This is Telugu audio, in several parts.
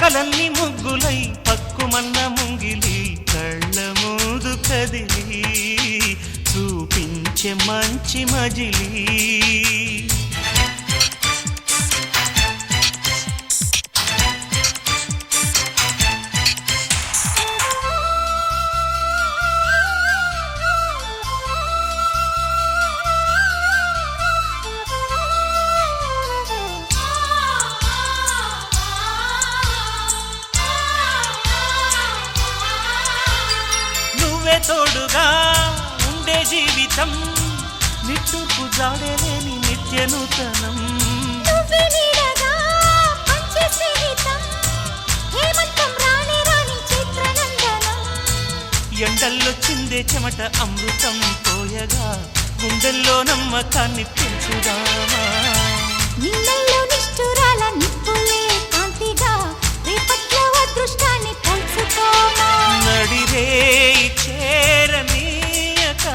కలల్ని ముగ్గులై పక్కుమన్న ముంగిలి కళ్ళ మూదు కదిలి చూపించే మంచి మజిలీ తోడుగా ఉండే జీవితం నిట్టూర్పు జాడలేని నిత్య నూతనం ఎండల్లో చిందే చెమట అమృతం పోయగా గుండెల్లో నమ్మకాన్ని పెంచుదామా నిన్నల్లో నిష్ఠురాల నిప్పులే కాంతిగా రేపట్లో అదృష్టాన్ని పంచుకోమా నడిరే చేరనీయక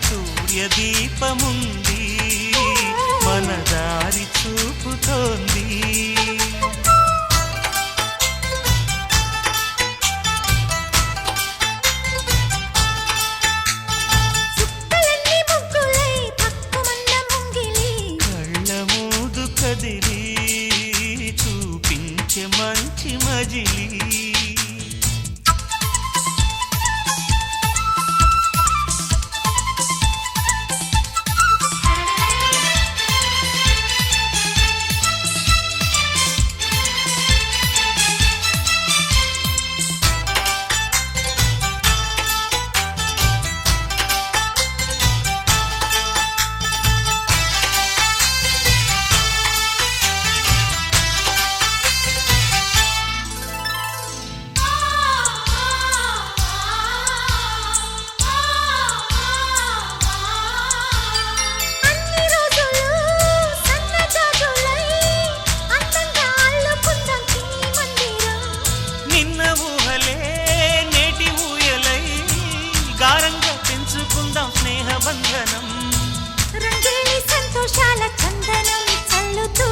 సూర్యదీపముంది మన దారి చూపుతోంది కళ్ళ మూదు కదిలి చూపించే మంచి మజిలీ సంతోషాల చందనం చల్లుతూ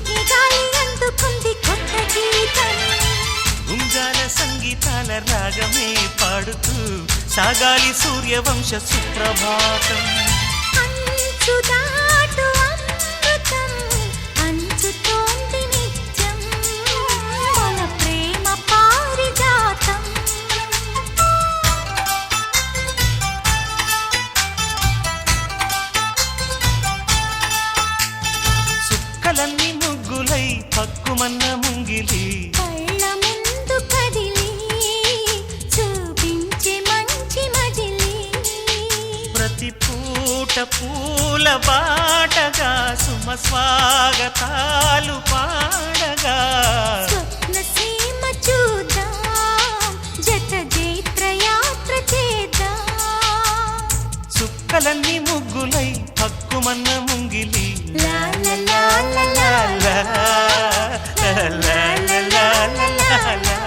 ఈ గాలి అందుకుంది కొత్త గీతం ఉంగాల సంగీతాల రాగమే పాడుతూ సాగాలి సూర్యవంశ సుప్రభాతం అంచుదాటు అమృతం అంచుతోంది నిత్యం మన ప్రేమ పారిజాతం కలల్ని ముగ్గులై పక్కుమన్న ముంగిలి కళ్ళ ముందు కదిలి చూపించే మంచి మజిలీ ప్రతి పూట పూల బాటగా సుమ స్వాగతాలు పాడగా స్వప్న సీమ చూద్దాం జత జైత్రయాత్ర చేద్దాం చుక్కలన్నీ ముగ్గులై పక్కుమన్న ముంగిలి లా లా లా లా లా లా లా లా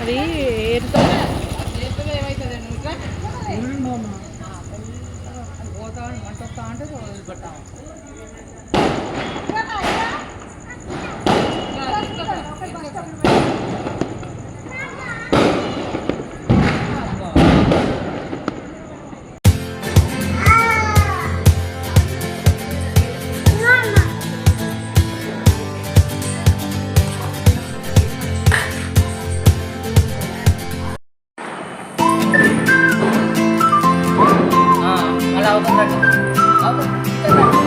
అది ఏరుతో ఏమవుతుంది ఇట్లా పోతా మంట వస్తా అంటే వదిలిపెట్టాము. అలా అవుతుందండి.